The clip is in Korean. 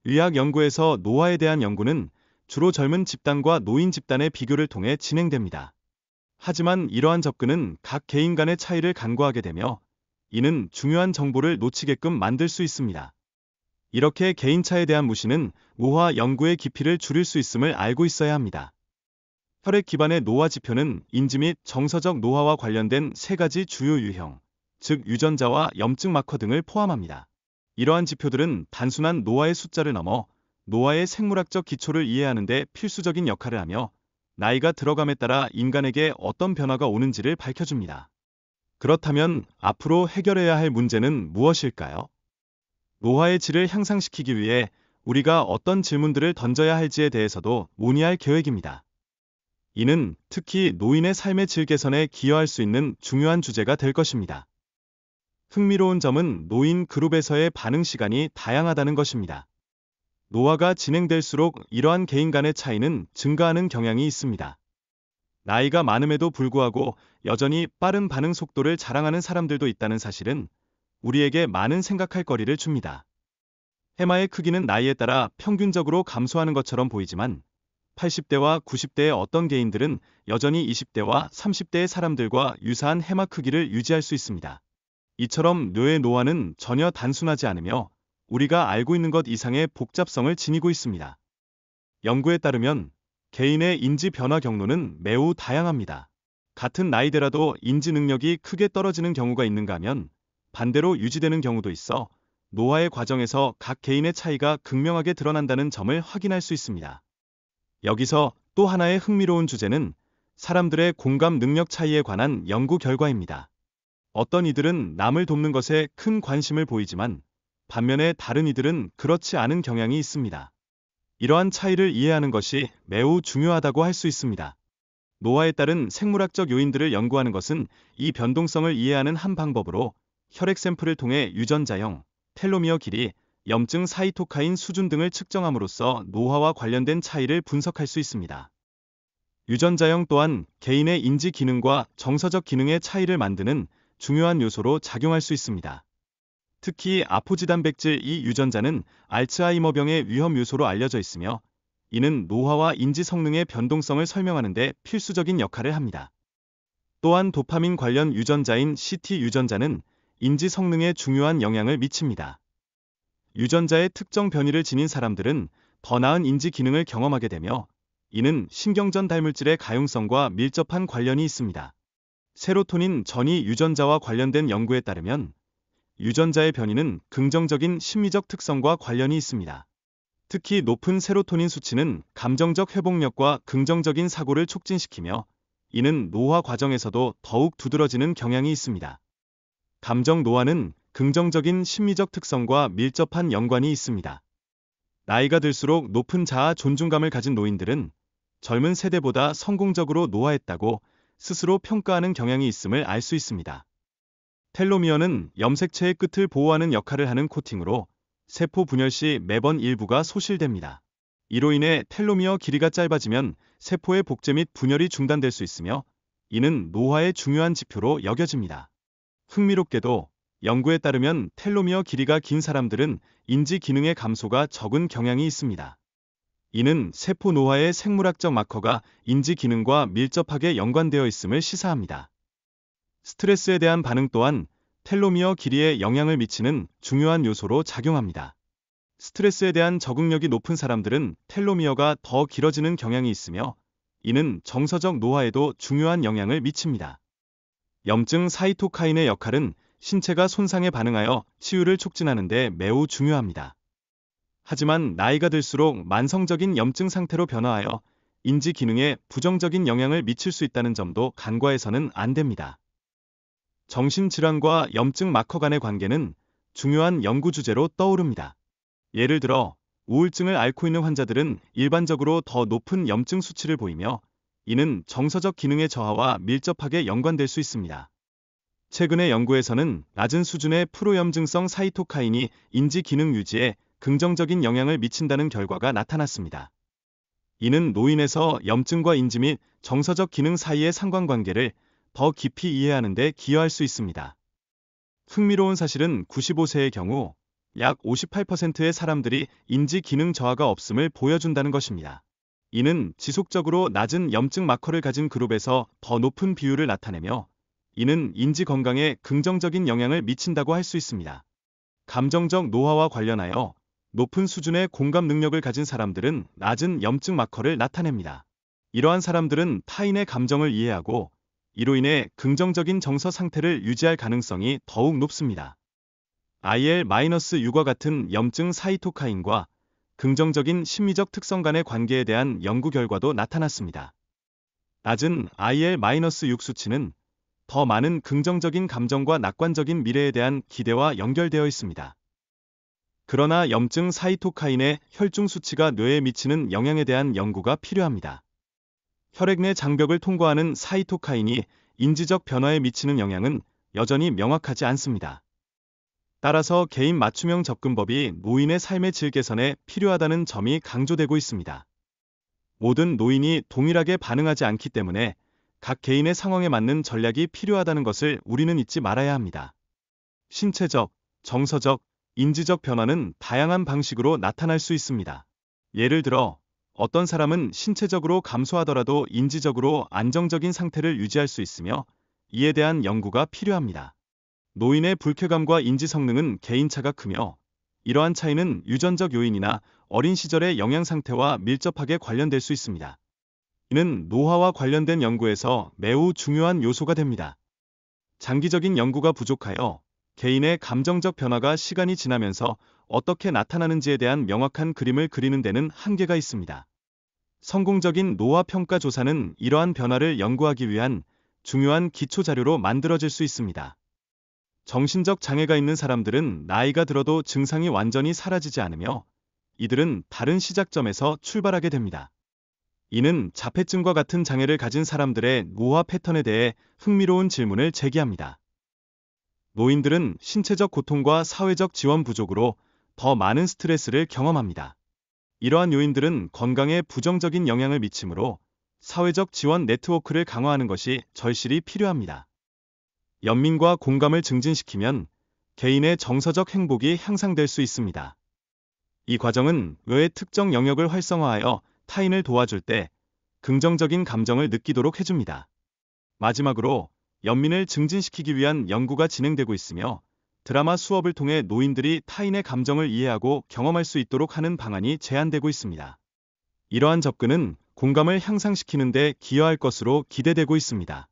의학 연구에서 노화에 대한 연구는 주로 젊은 집단과 노인 집단의 비교를 통해 진행됩니다. 하지만 이러한 접근은 각 개인 간의 차이를 간과하게 되며 이는 중요한 정보를 놓치게끔 만들 수 있습니다. 이렇게 개인차에 대한 무시는 노화 연구의 깊이를 줄일 수 있음을 알고 있어야 합니다. 혈액 기반의 노화 지표는 인지 및 정서적 노화와 관련된 세 가지 주요 유형, 즉 유전자와 염증 마커 등을 포함합니다. 이러한 지표들은 단순한 노화의 숫자를 넘어 노화의 생물학적 기초를 이해하는 데 필수적인 역할을 하며 나이가 들어감에 따라 인간에게 어떤 변화가 오는지를 밝혀줍니다. 그렇다면 앞으로 해결해야 할 문제는 무엇일까요? 노화의 질을 향상시키기 위해 우리가 어떤 질문들을 던져야 할지에 대해서도 논의할 계획입니다. 이는 특히 노인의 삶의 질 개선에 기여할 수 있는 중요한 주제가 될 것입니다. 흥미로운 점은 노인 그룹에서의 반응 시간이 다양하다는 것입니다. 노화가 진행될수록 이러한 개인 간의 차이는 증가하는 경향이 있습니다. 나이가 많음에도 불구하고 여전히 빠른 반응 속도를 자랑하는 사람들도 있다는 사실은 우리에게 많은 생각할 거리를 줍니다. 해마의 크기는 나이에 따라 평균적으로 감소하는 것처럼 보이지만 80대와 90대의 어떤 개인들은 여전히 20대와 30대의 사람들과 유사한 해마 크기를 유지할 수 있습니다. 이처럼 뇌의 노화는 전혀 단순하지 않으며 우리가 알고 있는 것 이상의 복잡성을 지니고 있습니다. 연구에 따르면 개인의 인지 변화 경로는 매우 다양합니다. 같은 나이대라도 인지 능력이 크게 떨어지는 경우가 있는가 하면 반대로 유지되는 경우도 있어 노화의 과정에서 각 개인의 차이가 극명하게 드러난다는 점을 확인할 수 있습니다. 여기서 또 하나의 흥미로운 주제는 사람들의 공감 능력 차이에 관한 연구 결과입니다. 어떤 이들은 남을 돕는 것에 큰 관심을 보이지만 반면에 다른 이들은 그렇지 않은 경향이 있습니다. 이러한 차이를 이해하는 것이 매우 중요하다고 할 수 있습니다. 노화에 따른 생물학적 요인들을 연구하는 것은 이 변동성을 이해하는 한 방법으로 혈액 샘플을 통해 유전자형, 텔로미어 길이, 염증 사이토카인 수준 등을 측정함으로써 노화와 관련된 차이를 분석할 수 있습니다. 유전자형 또한 개인의 인지 기능과 정서적 기능의 차이를 만드는 중요한 요소로 작용할 수 있습니다. 특히 아포지 단백질 이 유전자는 알츠하이머병의 위험 요소로 알려져 있으며 이는 노화와 인지 성능의 변동성을 설명하는 데 필수적인 역할을 합니다. 또한 도파민 관련 유전자인 CT 유전자는 인지 성능에 중요한 영향을 미칩니다. 유전자의 특정 변이를 지닌 사람들은 더 나은 인지 기능을 경험하게 되며 이는 신경전 달물질의 가용성과 밀접한 관련이 있습니다. 세로토닌 전이 유전자와 관련된 연구에 따르면 유전자의 변이는 긍정적인 심리적 특성과 관련이 있습니다. 특히 높은 세로토닌 수치는 감정적 회복력과 긍정적인 사고를 촉진시키며 이는 노화 과정에서도 더욱 두드러지는 경향이 있습니다. 감정 노화는 긍정적인 심리적 특성과 밀접한 연관이 있습니다. 나이가 들수록 높은 자아 존중감을 가진 노인들은 젊은 세대보다 성공적으로 노화했다고 스스로 평가하는 경향이 있음을 알 수 있습니다. 텔로미어는 염색체의 끝을 보호하는 역할을 하는 코팅으로 세포 분열 시 매번 일부가 소실됩니다. 이로 인해 텔로미어 길이가 짧아지면 세포의 복제 및 분열이 중단될 수 있으며 이는 노화의 중요한 지표로 여겨집니다. 흥미롭게도 연구에 따르면 텔로미어 길이가 긴 사람들은 인지 기능의 감소가 적은 경향이 있습니다. 이는 세포 노화의 생물학적 마커가 인지 기능과 밀접하게 연관되어 있음을 시사합니다. 스트레스에 대한 반응 또한 텔로미어 길이에 영향을 미치는 중요한 요소로 작용합니다. 스트레스에 대한 적응력이 높은 사람들은 텔로미어가 더 길어지는 경향이 있으며 이는 정서적 노화에도 중요한 영향을 미칩니다. 염증 사이토카인의 역할은 신체가 손상에 반응하여 치유를 촉진하는 데 매우 중요합니다. 하지만 나이가 들수록 만성적인 염증 상태로 변화하여 인지 기능에 부정적인 영향을 미칠 수 있다는 점도 간과해서는 안 됩니다. 정신질환과 염증 마커 간의 관계는 중요한 연구 주제로 떠오릅니다. 예를 들어 우울증을 앓고 있는 환자들은 일반적으로 더 높은 염증 수치를 보이며 이는 정서적 기능의 저하와 밀접하게 연관될 수 있습니다. 최근의 연구에서는 낮은 수준의 프로염증성 사이토카인이 인지 기능 유지에 긍정적인 영향을 미친다는 결과가 나타났습니다. 이는 노인에서 염증과 인지 및 정서적 기능 사이의 상관관계를 더 깊이 이해하는 데 기여할 수 있습니다. 흥미로운 사실은 95세의 경우 약 58%의 사람들이 인지 기능 저하가 없음을 보여준다는 것입니다. 이는 지속적으로 낮은 염증 마커를 가진 그룹에서 더 높은 비율을 나타내며 이는 인지 건강에 긍정적인 영향을 미친다고 할 수 있습니다. 감정적 노화와 관련하여 높은 수준의 공감 능력을 가진 사람들은 낮은 염증 마커를 나타냅니다. 이러한 사람들은 타인의 감정을 이해하고 이로 인해 긍정적인 정서 상태를 유지할 가능성이 더욱 높습니다. IL-6과 같은 염증 사이토카인과 긍정적인 심리적 특성 간의 관계에 대한 연구 결과도 나타났습니다. 낮은 IL-6 수치는 더 많은 긍정적인 감정과 낙관적인 미래에 대한 기대와 연결되어 있습니다. 그러나 염증 사이토카인의 혈중 수치가 뇌에 미치는 영향에 대한 연구가 필요합니다. 혈액 내 장벽을 통과하는 사이토카인이 인지적 변화에 미치는 영향은 여전히 명확하지 않습니다. 따라서 개인 맞춤형 접근법이 노인의 삶의 질 개선에 필요하다는 점이 강조되고 있습니다. 모든 노인이 동일하게 반응하지 않기 때문에 각 개인의 상황에 맞는 전략이 필요하다는 것을 우리는 잊지 말아야 합니다. 신체적, 정서적, 인지적 변화는 다양한 방식으로 나타날 수 있습니다. 예를 들어 어떤 사람은 신체적으로 감소하더라도 인지적으로 안정적인 상태를 유지할 수 있으며 이에 대한 연구가 필요합니다. 노인의 불쾌감과 인지 성능은 개인차가 크며 이러한 차이는 유전적 요인이나 어린 시절의 영양 상태와 밀접하게 관련될 수 있습니다. 이는 노화와 관련된 연구에서 매우 중요한 요소가 됩니다. 장기적인 연구가 부족하여 개인의 감정적 변화가 시간이 지나면서 어떻게 나타나는지에 대한 명확한 그림을 그리는 데는 한계가 있습니다. 성공적인 노화 평가 조사는 이러한 변화를 연구하기 위한 중요한 기초 자료로 만들어질 수 있습니다. 정신적 장애가 있는 사람들은 나이가 들어도 증상이 완전히 사라지지 않으며 이들은 다른 시작점에서 출발하게 됩니다. 이는 자폐증과 같은 장애를 가진 사람들의 노화 패턴에 대해 흥미로운 질문을 제기합니다. 노인들은 신체적 고통과 사회적 지원 부족으로 더 많은 스트레스를 경험합니다. 이러한 요인들은 건강에 부정적인 영향을 미치므로 사회적 지원 네트워크를 강화하는 것이 절실히 필요합니다. 연민과 공감을 증진시키면 개인의 정서적 행복이 향상될 수 있습니다. 이 과정은 뇌의 특정 영역을 활성화하여 타인을 도와줄 때 긍정적인 감정을 느끼도록 해줍니다. 마지막으로 연민을 증진시키기 위한 연구가 진행되고 있으며 드라마 수업을 통해 노인들이 타인의 감정을 이해하고 경험할 수 있도록 하는 방안이 제안되고 있습니다. 이러한 접근은 공감을 향상시키는 데 기여할 것으로 기대되고 있습니다.